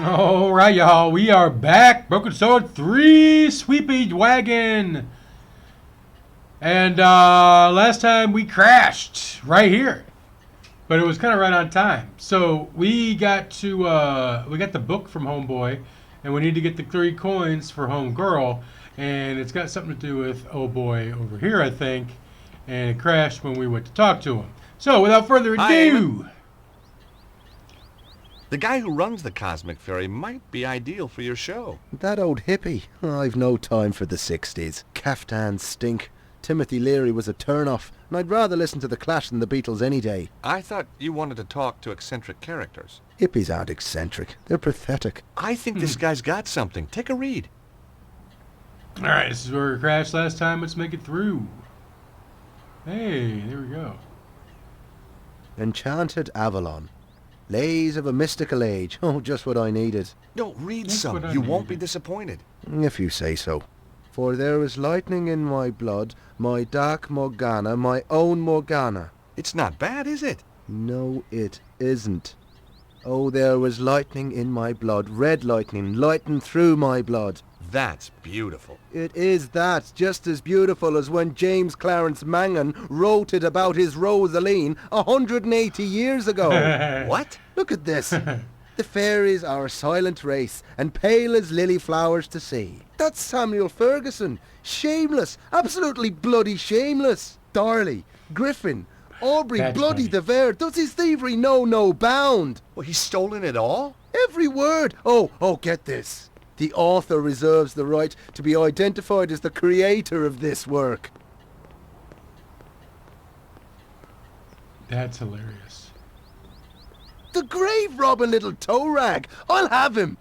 All right, y'all. We are back. Broken Sword 3 Sweepy Wagon. And last time we crashed right here. But it was kind of right on time. So we got the book from Homeboy. And we need to get the 3 coins for Homegirl. And it's got something to do with Oh Boy over here, I think. And it crashed when we went to talk to him. So without further ado... The guy who runs the Cosmic Ferry might be ideal for your show. That old hippie. I've no time for the 60s. Caftans stink. Timothy Leary was a turn-off, and I'd rather listen to The Clash than the Beatles any day. I thought you wanted to talk to eccentric characters. Hippies aren't eccentric. They're pathetic. I think this guy's got something. Take a read. Alright, this is where we crashed last time. Let's make it through. Hey, there we go. Enchanted Avalon. Lays of a mystical age. Oh, just what I needed. No, read That's some. what I You won't be needed. disappointed. If you say so. For there is lightning in my blood, my dark Morgana, my own Morgana. It's not bad, is it? No, it isn't. Oh, there was lightning in my blood, red lightning, lighting through my blood. That's beautiful. It is that, just as beautiful as when James Clarence Mangan wrote it about his Rosaline 180 years ago. What? Look at this. The fairies are a silent race, and pale as lily flowers to see. That's Samuel Ferguson. Shameless, absolutely bloody shameless. Darley, Griffin, Aubrey, That's bloody funny. the Vere. Does his thievery know no bound? Well, he's stolen it all? Every word. Oh, get this. The author reserves the right to be identified as the creator of this work. That's hilarious. The grave robbing little toe rag. I'll have him.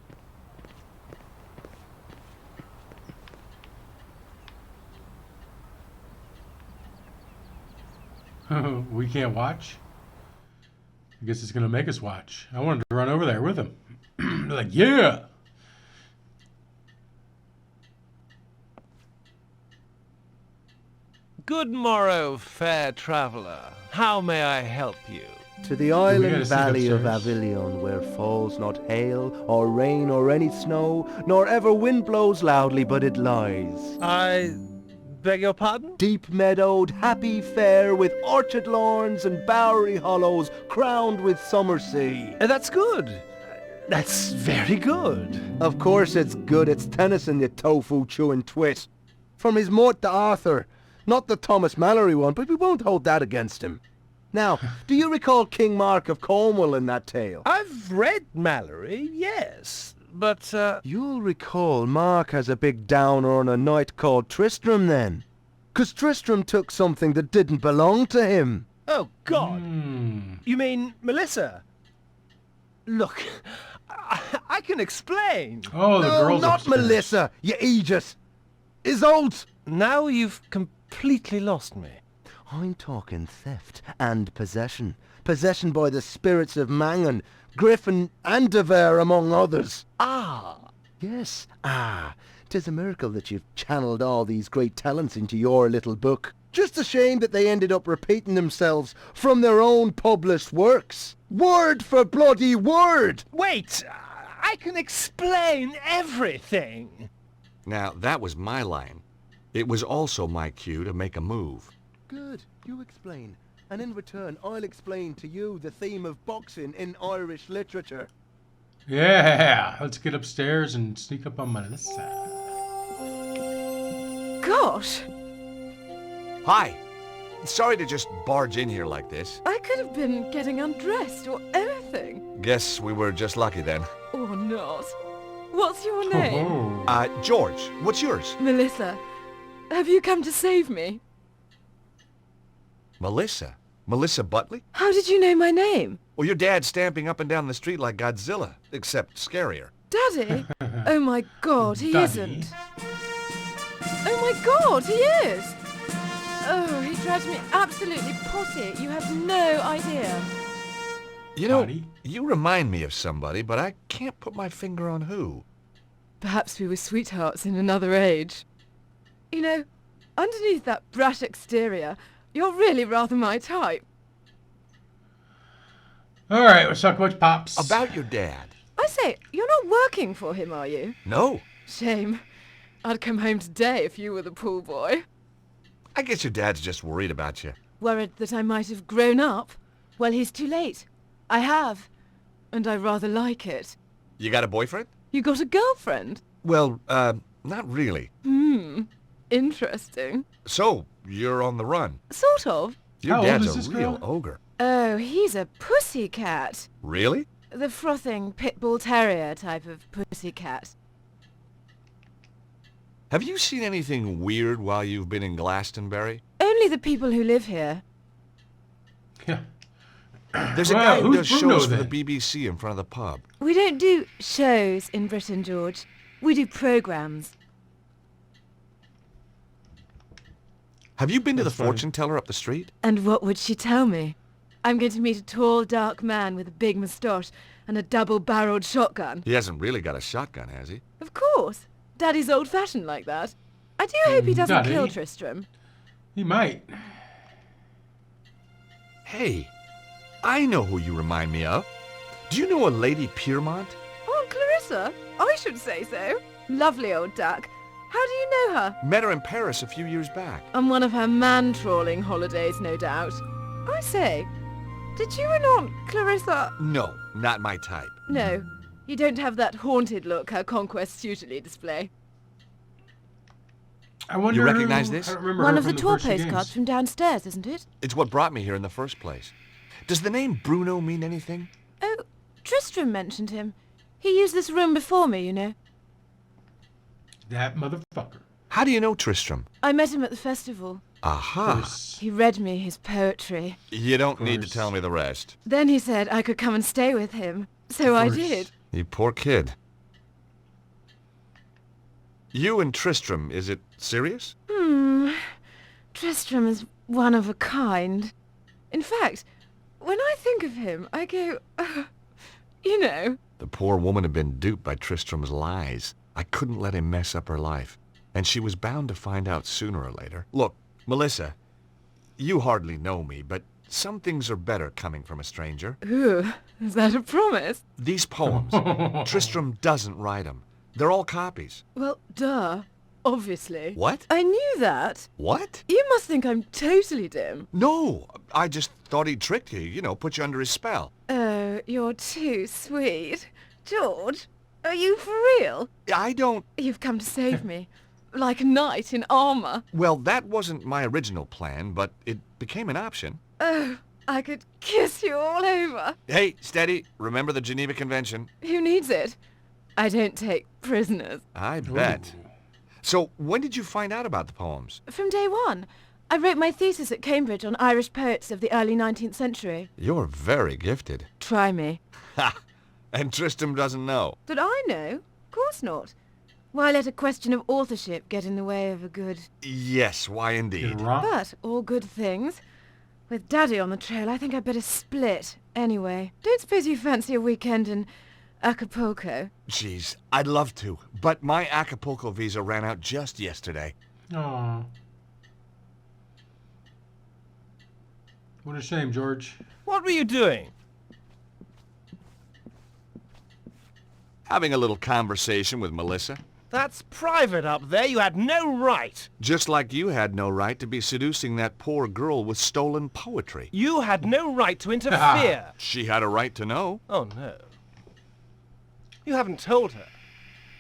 We can't watch? I guess it's going to make us watch. I wanted to run over there with him. Like, yeah! Good morrow, fair traveller. How may I help you? To the gotta island sneak valley of upstairs. Avilion, where falls not hail, or rain, or any snow, nor ever wind blows loudly, but it lies. I beg your pardon? Deep meadowed, happy fair, with orchard lawns and bowery hollows, crowned with summer sea. That's good. That's very good. Of course it's good, it's Tennyson, you tofu-chewing twit. From his Mort to Arthur. Not the Thomas Mallory one, but we won't hold that against him. Now, do you recall King Mark of Cornwall in that tale? I've read Mallory, yes, but, You'll recall Mark has a big downer on a knight called Tristram then. 'Cause Tristram took something that didn't belong to him. oh God. Hmm. You mean Melissa? Look, I can explain. Oh, the No, girl's not upstairs. Melissa, you Aegis. Isolde! Now you've completely lost me. I'm talking theft and possession. Possession by the spirits of Mangan, Griffin and De Vere among others. Ah, Yes, 'tis a miracle that you've channeled all these great talents into your little book. Just a shame that they ended up repeating themselves from their own published works. Word for bloody word! wait, I can explain everything. Now, that was my line. It was also my cue to make a move. Good, you explain. And in return, I'll explain to you the theme of boxing in Irish literature. Yeah! Let's get upstairs and sneak up on Melissa. Gosh, Hi. Sorry to just barge in here like this. I could have been getting undressed or anything. Guess we were just lucky then. Or not. What's your name? Oh. George, what's yours? Melissa. Have you come to save me? Melissa? Melissa Butley? How did you know my name? Well, your dad's stamping up and down the street like Godzilla, except scarier. Daddy? Oh my God, he Daddy. isn't. Oh my God, he is. Oh, he drives me absolutely potty. You have no idea. You know, Daddy? you remind me of somebody, but I can't put my finger on who. Perhaps we were sweethearts in another age. You know, underneath that brash exterior, you're really rather my type. Alright, let's talk about Pops. About your dad. I I say, you're not working for him, are you? No. Shame. I'd come home today if you were the pool boy. I guess your dad's just worried about you. Worried that I might have grown up? Well, he's too late. I have. And I rather like it. You got a boyfriend? You got a girlfriend? Well, not really. Interesting. So, you're on the run. Sort of. Your How old dad's is a this real girl? ogre. Oh, he's a pussycat. Really? The frothing pit bull terrier type of pussycat. Have you seen anything weird while you've been in Glastonbury? Only the people who live here. Yeah. There's a Wow, guy who who's does Bruno, shows for the then? BBC in front of the pub. We don't do shows in Britain, George. We do programs. Have you been to the That's funny. fortune teller up the street? And what would she tell me? I'm going to meet a tall, dark man with a big moustache and a double-barreled shotgun. He hasn't really got a shotgun, has he? Of course. Daddy's old-fashioned like that. I do hope he doesn't Daddy? kill Tristram. He might. Hey, I know who you remind me of. Do you know a Lady Piermont? Oh, Clarissa? I should say so. Lovely old duck. How do you know her? Met her in Paris a few years back. On one of her man-trawling holidays, no doubt. I say, did you and Aunt Clarissa... No, not my type. No, you don't have that haunted look her conquests usually display. I wonder. You recognize who- this? I don't remember One her of the from tour first few postcards games. from downstairs, isn't it? It's what brought me here in the first place. Does the name Bruno mean anything? Oh, Tristram mentioned him. He used this room before me, you know. That motherfucker. How do you know Tristram? I met him at the festival. Aha. Course. He read me his poetry. You don't need to course. tell me the rest. Then he said I could come and stay with him. So I course. did. You poor kid. You and Tristram, is it serious? Tristram is one of a kind. In fact, when I think of him, I go, you know. The poor woman had been duped by Tristram's lies. I couldn't let him mess up her life. And she was bound to find out sooner or later. Look, Melissa, you hardly know me, but some things are better coming from a stranger. Ooh, is that a promise? These poems, Tristram doesn't write them. They're all copies. Well, duh. Obviously. What? I knew that. What? You must think I'm totally dim. No, I just thought he'd tricked you, put you under his spell. Oh, you're too sweet. George, are you for real? I don't... You've come to save me. Like a knight in armor. Well, that wasn't my original plan, but it became an option. Oh, I could kiss you all over. Hey, steady. Remember the Geneva Convention? Who needs it? I don't take prisoners. I bet. So, when did you find out about the poems? From day one. I wrote my thesis at Cambridge on Irish poets of the early 19th century. You're very gifted. Try me. Ha! And Tristram doesn't know. Did I know? Of course not. Why let a question of authorship get in the way of a good... Yes, why Get indeed. it wrong? But all good things. With Daddy on the trail, I think I'd better split. Anyway, don't suppose you fancy a weekend in Acapulco? Jeez, I'd love to, but my Acapulco visa ran out just yesterday. Aw. What a shame, George. What were you doing? Having a little conversation with Melissa. That's private up there. You had no right. Just like you had no right to be seducing that poor girl with stolen poetry. You had no right to interfere. She had a right to know. Oh, no. You haven't told her.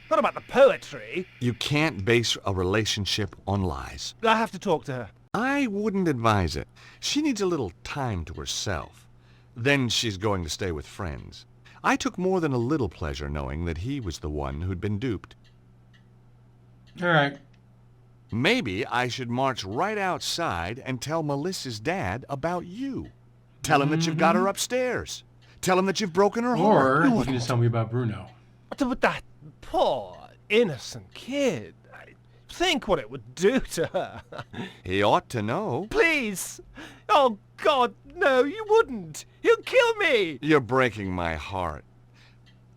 What about the poetry? You can't base a relationship on lies. I have to talk to her. I wouldn't advise it. She needs a little time to herself. Then she's going to stay with friends. I took more than a little pleasure knowing that he was the one who'd been duped. All right. Maybe I should march right outside and tell Melissa's dad about you. Tell him that you've got her upstairs. Tell him that you've broken her heart. Or you can just tell me about Bruno. But that poor, innocent kid. Think what it would do to her. He ought to know. Please. Oh, God, no, you wouldn't. He'll kill me. You're breaking my heart.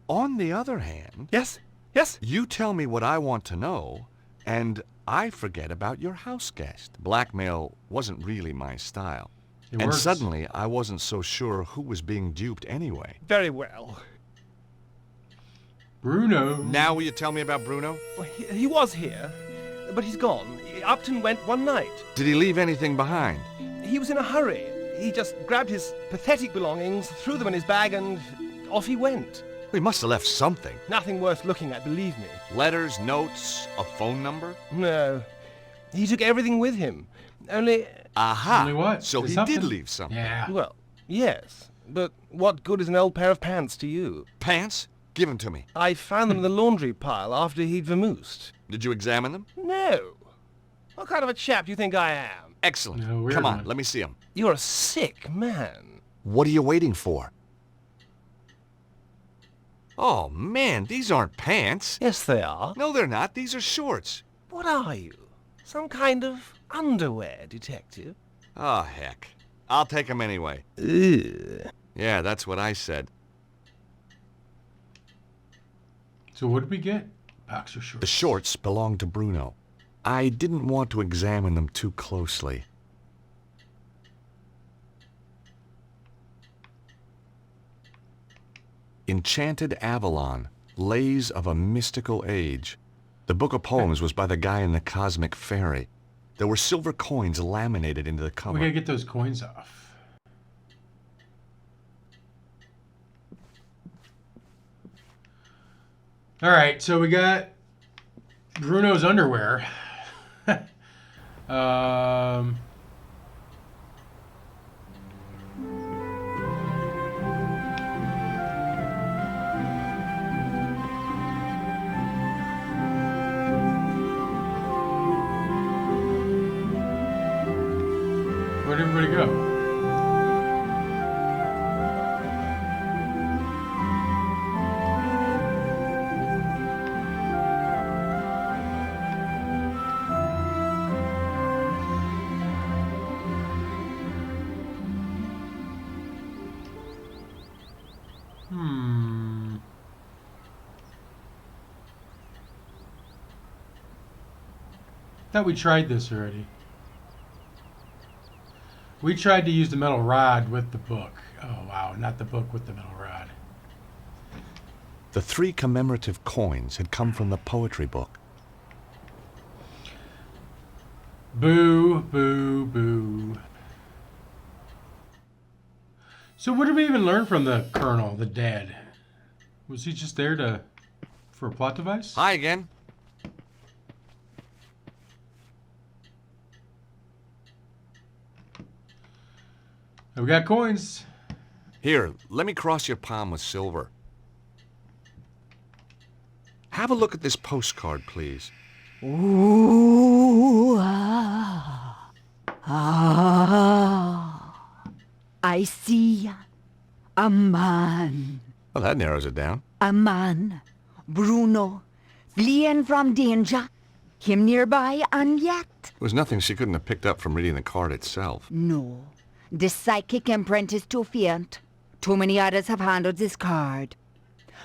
On the other hand, Yes, yes. you tell me what I want to know, and I forget about your house guest. Blackmail wasn't really my style. It And works. suddenly, I wasn't so sure who was being duped anyway. Very well. Bruno. Now will you tell me about Bruno? Well, he was here, but he's gone. Upton went one night. Did he leave anything behind? He was in a hurry. He just grabbed his pathetic belongings, threw them in his bag, and off he went. He must have left something. Nothing worth looking at, believe me. Letters, notes, a phone number? No. He took everything with him. Only, Aha! Only what? So There's he something. did leave something. Yeah. well, yes. But what good is an old pair of pants to you? Pants? Give them to me. I found them in the laundry pile after he'd vamoosed. Did you examine them? No. What kind of a chap do you think I am? Excellent. No, weird Come on, one. let me see them. You're a sick man. What are you waiting for? Oh, man, these aren't pants. Yes, they are. No, they're not. These are shorts. What are you? Some kind of underwear detective? Oh, heck. I'll take them anyway. Ugh. Yeah, that's what I said. So what did we get? Boxer shorts. The shorts belonged to Bruno. I didn't want to examine them too closely. Enchanted Avalon, Lays of a Mystical Age. The book of poems was by the guy in the Cosmic Fairy. There were silver coins laminated into the cover. We gotta get those coins off. All right, so we got Bruno's underwear. um, where'd everybody go? Thought we tried this already. We tried to use the metal rod with the book. Oh wow, not the book with the metal rod. The 3 commemorative coins had come from the poetry book. Boo, boo, boo. So what did we even learn from the Colonel, the dad? Was he just there for a plot device? Hi again. We got coins. Here, let me cross your palm with silver. Have a look at this postcard, please. Ooh, ah, ah. I see a man. Well, that narrows it down. A man. Bruno. Fleeing from danger. Him nearby and yet. There was nothing she couldn't have picked up from reading the card itself. No. The psychic imprint is too faint. Too many others have handled this card.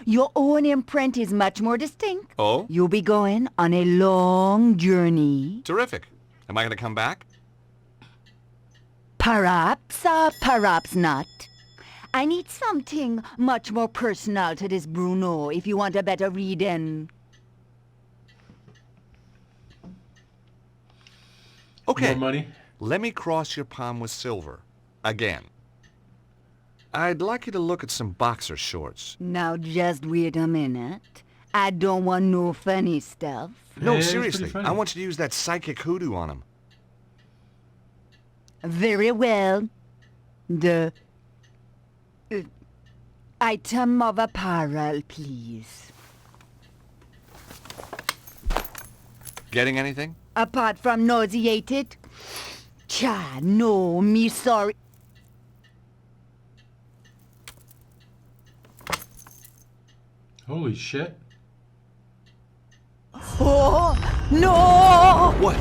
Your own imprint is much more distinct. Oh? You'll be going on a long journey. Terrific. Am I going to come back? Perhaps, perhaps not. I need something much more personal to this Bruno if you want a better reading. Okay. More money. Let me cross your palm with silver. Again. I'd like you to look at some boxer shorts. Now just wait a minute. I don't want no funny stuff. No, Yeah, it's pretty seriously. funny. I want you to use that psychic hoodoo on them. Very well. The item of apparel, please. Getting anything? Apart from nauseated? Cha, no, me sorry. Holy shit. Oh, no! What?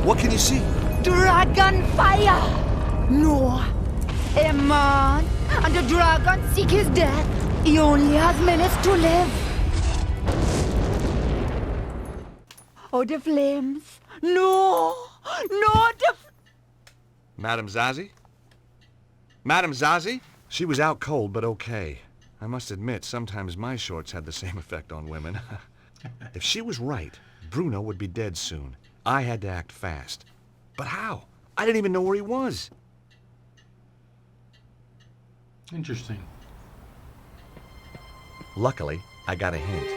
What can you see? Dragon fire! No. A man and the dragon seek his death. He only has minutes to live. Oh, the flames. No! No, the... Madame Zazie? Madame Zazie? She was out cold, but okay. I must admit, sometimes my shorts had the same effect on women. If she was right, Bruno would be dead soon. I had to act fast. But how? I didn't even know where he was. Interesting. Luckily, I got a hint.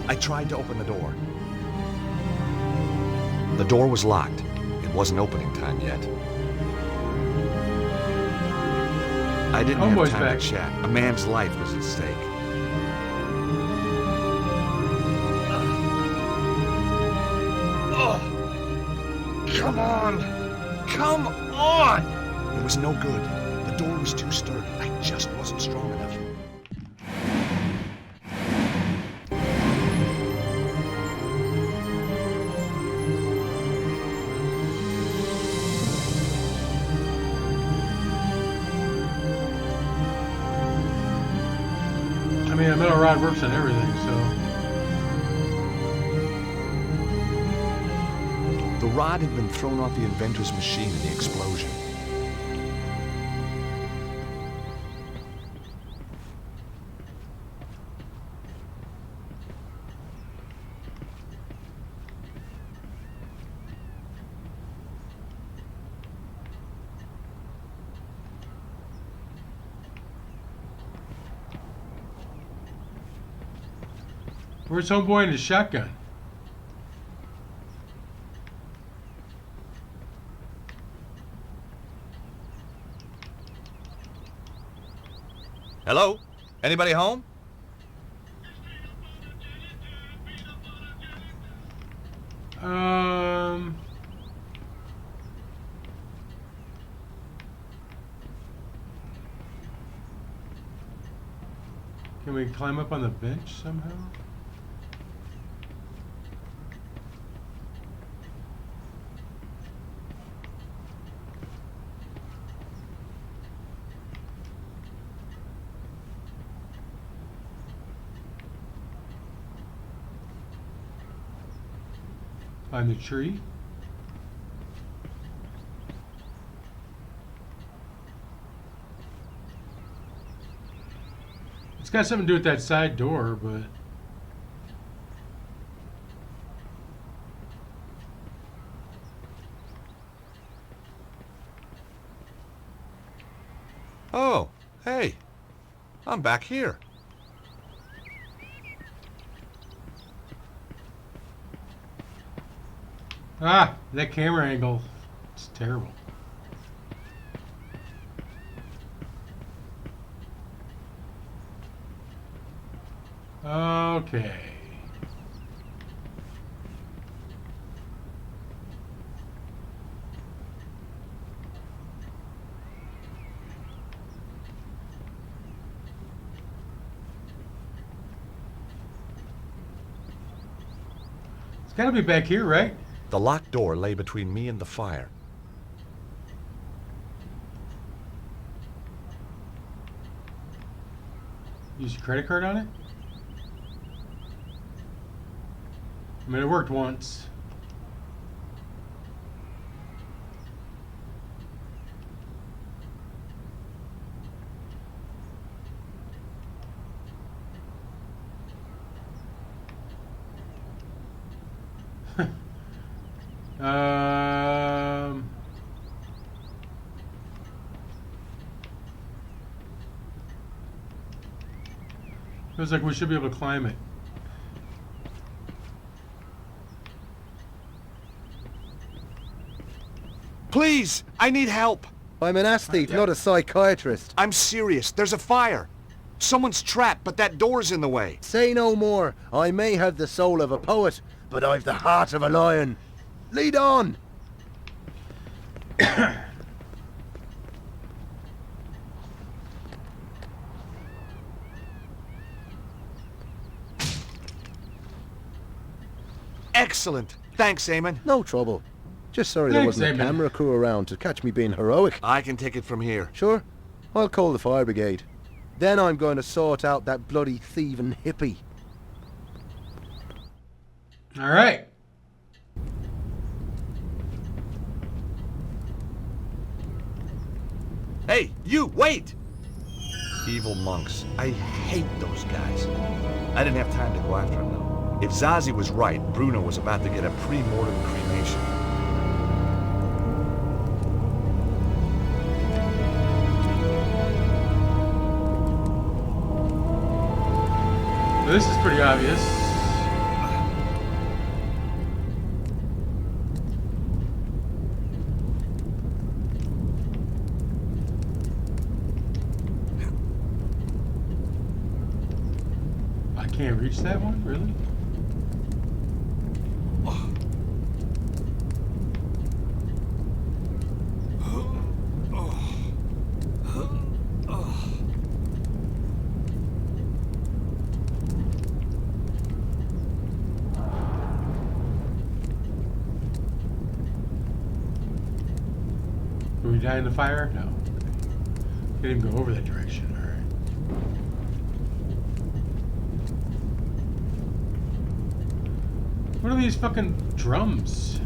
I tried to open the door. The door was locked. It wasn't opening time yet. I didn't have Homeboy's time back. to chat. A man's life was at stake. Come on! Come on! It was no good. The door was too sturdy. I just wasn't strong enough. I mean, a metal rod works on everything, so. The rod had been thrown off the inventor's machine in the explosion. Where's homeboy and his shotgun? Hello? Anybody home? Um. Can we climb up on the bench somehow? Climb the tree. It's got something to do with that side door, but Oh, hey. I'm back here. that camera angle, it's terrible. Okay. It's gotta be back here, right? The locked door lay between me and the fire. Use your credit card on it? I mean, it worked once. um... Feels like we should be able to climb it. Please, I need help. I'm an aesthete, not a psychiatrist. I'm serious. There's a fire. Someone's trapped, but that door's in the way. Say no more. I may have the soul of a poet, but I've the heart of a lion. Lead on! Excellent. Thanks, Eamon. No trouble. Just sorry there Thanks, wasn't a Eamon. camera crew around to catch me being heroic. I can take it from here. Sure, I'll call the fire brigade. Then I'm going to sort out that bloody thieving hippie. All right. Hey, you, wait! Evil monks. I hate those guys. I didn't have time to go after them, though. If Zazie was right, Bruno was about to get a pre-mortem cremation. This is pretty obvious. I can't reach that one, really? Will we die in the fire? No. Didn't even go over that direction. All right. What are these fucking drums?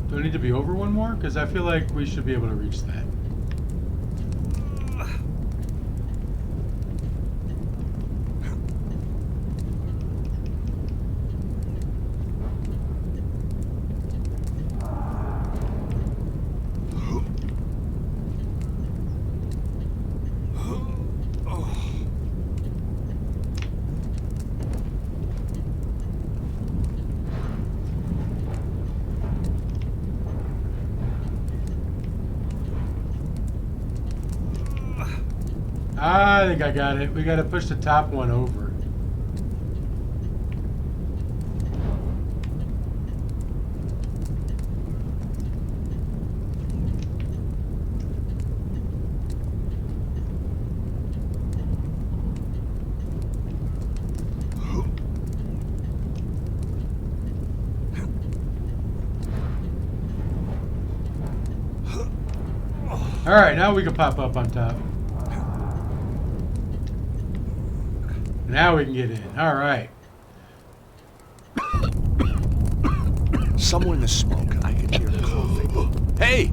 Do I need to be over one more? Because I feel like we should be able to reach that. I think I got it. We got to push the top one over. All right, now we can pop up on top. Now we can get in. All right. Somewhere in the smoke, I could hear coughing. Hey!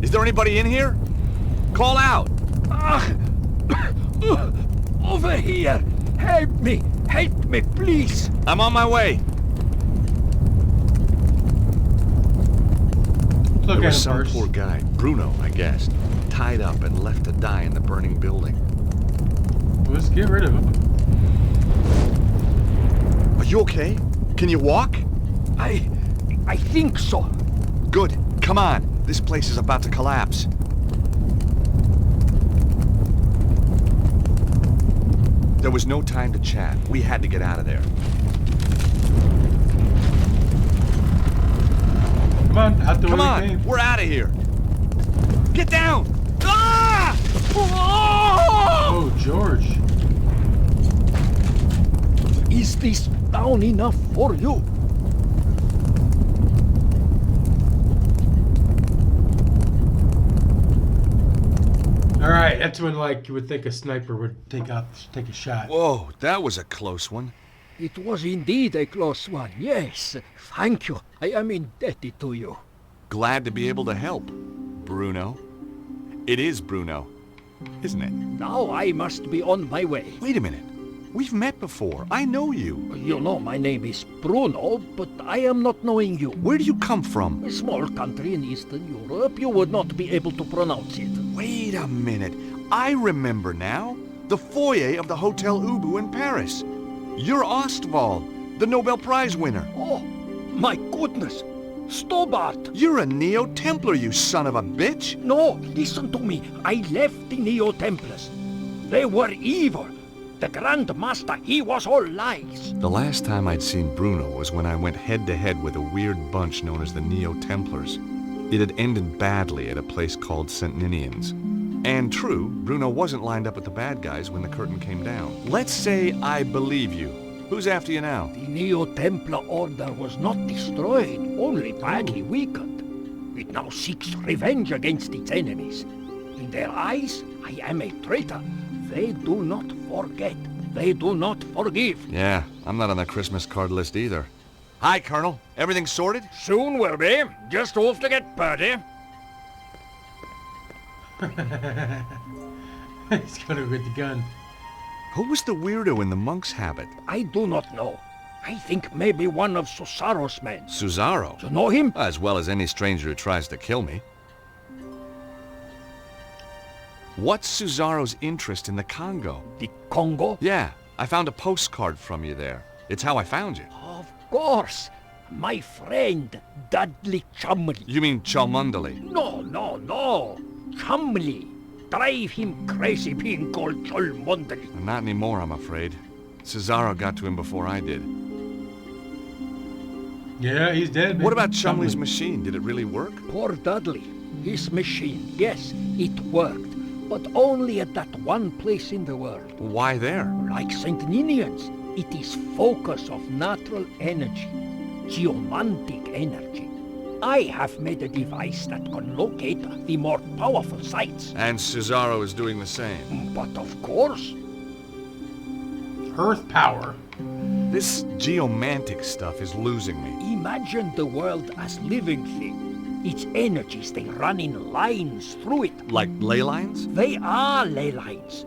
Is there anybody in here? Call out! Over here! Help me! Help me, please! I'm on my way. Look There at was him some first. poor guy, Bruno, I guess, tied up and left to die in the burning building. Let's get rid of him. Are you okay? Can you walk? I think so. Good. Come on. This place is about to collapse. There was no time to chat. We had to get out of there. Come on, out the way Come we on. came. We're out of here. Get down. Ah! Oh, George. Is this down enough for you? All right, that's when like you would think a sniper would take a shot. Whoa, that was a close one. It was indeed a close one, yes. Thank you. I am indebted to you. Glad to be able to help, Bruno. It is Bruno, isn't it? Now I must be on my way. Wait a minute. We've met before. I know you. You know my name is Bruno, but I am not knowing you. Where do you come from? A small country in Eastern Europe, you would not be able to pronounce it. Wait a minute. I remember now. The foyer of the Hotel Ubu in Paris. You're Ostwald, the Nobel Prize winner. Oh, my goodness! Stobart! You're a Neo-Templar, you son of a bitch. No, listen to me. I left the Neo-Templars. They were evil. The Grand Master, he was all lies. The last time I'd seen Bruno was when I went head-to-head with a weird bunch known as the Neo-Templars. It had ended badly at a place called St. Ninian's. And true, Bruno wasn't lined up with the bad guys when the curtain came down. Let's say I believe you. Who's after you now? The Neo-Templar Order was not destroyed, only badly weakened. It now seeks revenge against its enemies. In their eyes, I am a traitor. They do not forget. They do not forgive. Yeah, I'm not on the Christmas card list either. Hi, Colonel. Everything sorted? Soon will be. Just off to get Purdy. He's gonna get the gun. Who was the weirdo in the monk's habit? I do not know. I think maybe one of Susaro's men. Cesaro? You know him? As well as any stranger who tries to kill me. What's Cesaro's interest in the Congo? The Congo? Yeah, I found a postcard from you there. It's how I found you. Of course. My friend, Dudley Chumley. You mean Cholmondeley? No. Chumley. Drive him crazy being called Cholmondeley. Not anymore, I'm afraid. Cesaro got to him before I did. Yeah, he's dead, man. What about Chumley's machine? Did it really work? Poor Dudley. His machine, yes, it worked. But only at that one place in the world. Why there? Like St. Ninian's, it is focus of natural energy. Geomantic energy. I have made a device that can locate the more powerful sites. And Cesaro is doing the same. But of course, Earth power. This geomantic stuff is losing me. imagine the world as living thing. Its energies, they run in lines through it. Like ley lines? They are ley lines.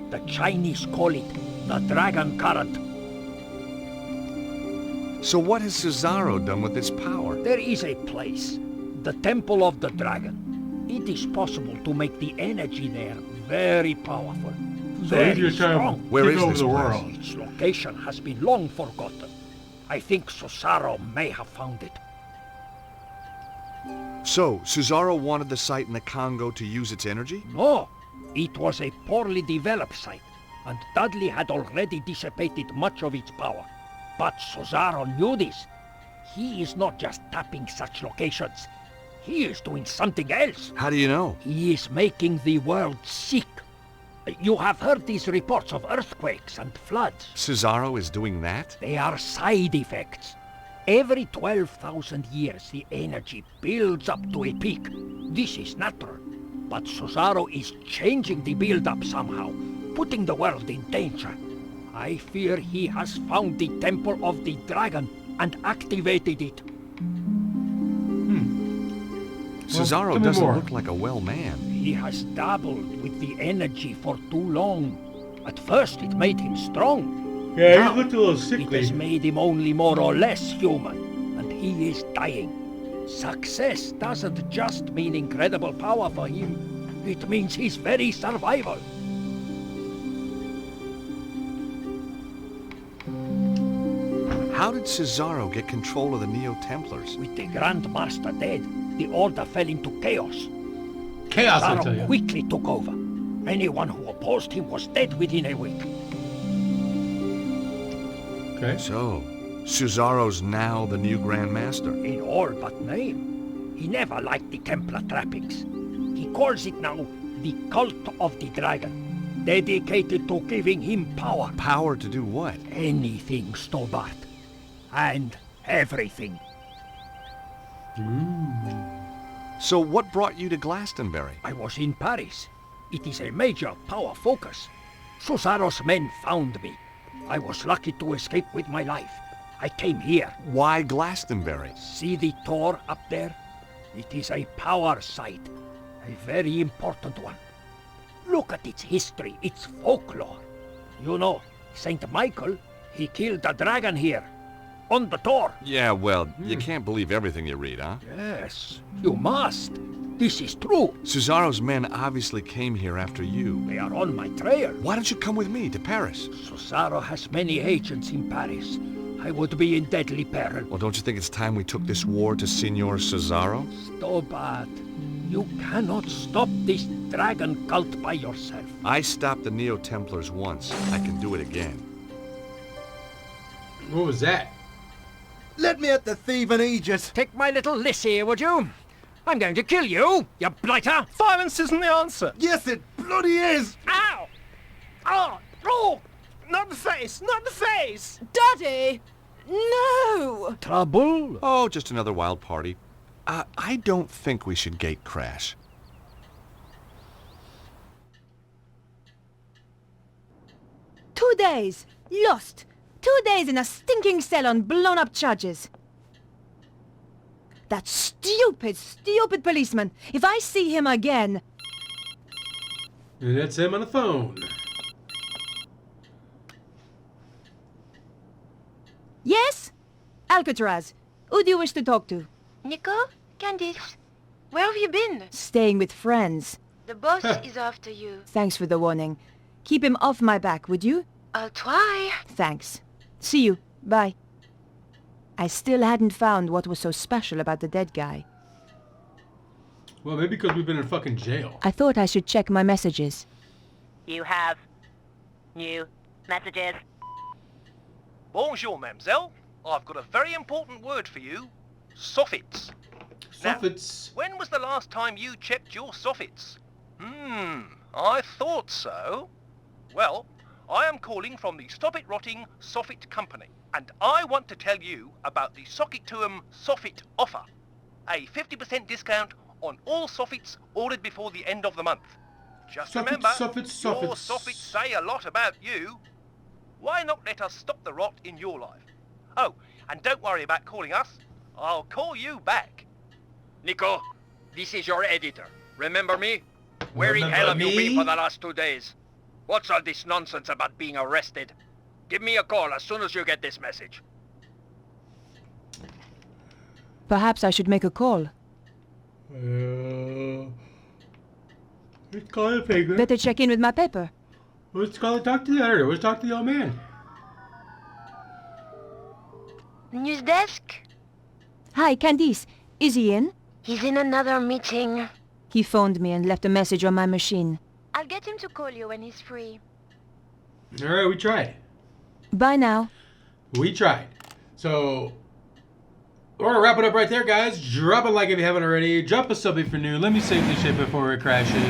The Chinese call it the dragon current. So what has Cesaro done with this power? There is a place, the Temple of the Dragon. It is possible to make the energy there very powerful, So he's very gonna try strong. to Where take is over this the place? world. Its location has been long forgotten. I think Cesaro may have found it. So, Cesaro wanted the site in the Congo to use its energy? No, it was a poorly developed site, and Dudley had already dissipated much of its power. But Cesaro knew this. He is not just tapping such locations. He is doing something else. How do you know? He is making the world sick. You have heard these reports of earthquakes and floods. Cesaro is doing that? They are side effects. Every 12,000 years, the energy builds up to a peak. This is natural. But Cesaro is changing the build-up somehow, putting the world in danger. I fear he has found the Temple of the Dragon and activated it. Cesaro tell me doesn't more. look like a well man. He has dabbled with the energy for too long. At first, it made him strong. Yeah, Now, he looked a little It has sickly. made him only more or less human, and he is dying. Success doesn't just mean incredible power for him. It means his very survival. How did Cesaro get control of the Neo-Templars? With the Grand Master dead, the Order fell into chaos. Chaos, I tell Cesaro you. quickly took over. Anyone who opposed him was dead within a week. Okay. So, Cesaro's now the new Grand Master. In all but name. He never liked the Templar trappings. He calls it now the Cult of the Dragon, dedicated to giving him power. Power to do what? Anything, Stobart. And everything. So what brought you to Glastonbury? I was in Paris. It is a major power focus. Cesaro's men found me. I was lucky to escape with my life. I came here. Why Glastonbury? See the Tor up there? It is a power site. A very important one. Look at its history, its folklore. You know, Saint Michael, he killed a dragon here. On the Tor. Yeah, well, you can't believe everything you read, huh? Yes, you must. This is true. Cesaro's men obviously came here after you. They are on my trail. Why don't you come with me to Paris? Cesaro has many agents in Paris. I would be in deadly peril. Well, don't you think it's time we took this war to Signor Cesaro? Stobart, you cannot stop this dragon cult by yourself. I stopped the Neo-Templars once. I can do it again. What was that? Let me at the thieving Aegis. Take my little Lissy, would you? I'm going to kill you, you blighter! Violence isn't the answer. Yes, it bloody is. Ow! Oh! Oh! Not the face! Not the face! Daddy! No! Trouble? Oh, just another wild party. I don't think we should gate crash. Two days. Lost. 2 days in a stinking cell on blown-up charges. That stupid, stupid policeman. If I see him again... And that's him on the phone. Yes? Alcatraz. Who do you wish to talk to? Nico? Candice? Where have you been? Staying with friends. The boss is after you. Thanks for the warning. Keep him off my back, would you? I'll try. Thanks. See you. Bye. I still hadn't found what was so special about the dead guy. Well, maybe because we've been in fucking jail. I thought I should check my messages. You have new messages. Bonjour, mademoiselle. I've got a very important word for you. Soffits. Now, Soffits. when was the last time you checked your soffits? I thought so. Well, I am calling from the Stop It Rotting Soffit Company, and I want to tell you about the Socket to 'em Soffit offer. A 50% discount on all soffits ordered before the end of the month. Just Soffits, remember, soffits, your soffits. soffits say a lot about you. Why not let us stop the rot in your life? Oh, and don't worry about calling us. I'll call you back. Nico, this is your editor. Remember me? Where in Remember hell have you been me? for the last 2 days? What's all this nonsense about being arrested? Give me a call as soon as you get this message. Perhaps I should make a call. Let's call it a figure. Better check in with my paper. Let's call it, talk to the editor. Let's talk to the old man. News desk? Hi, Candice. Is he in? He's in another meeting. He phoned me and left a message on my machine. I'll get him to call you when he's free. Alright, we tried. Bye now. We tried. So, we're gonna wrap it up right there, guys. Drop a like if you haven't already. Drop a sub if you're new. Let me save this shit before it crashes.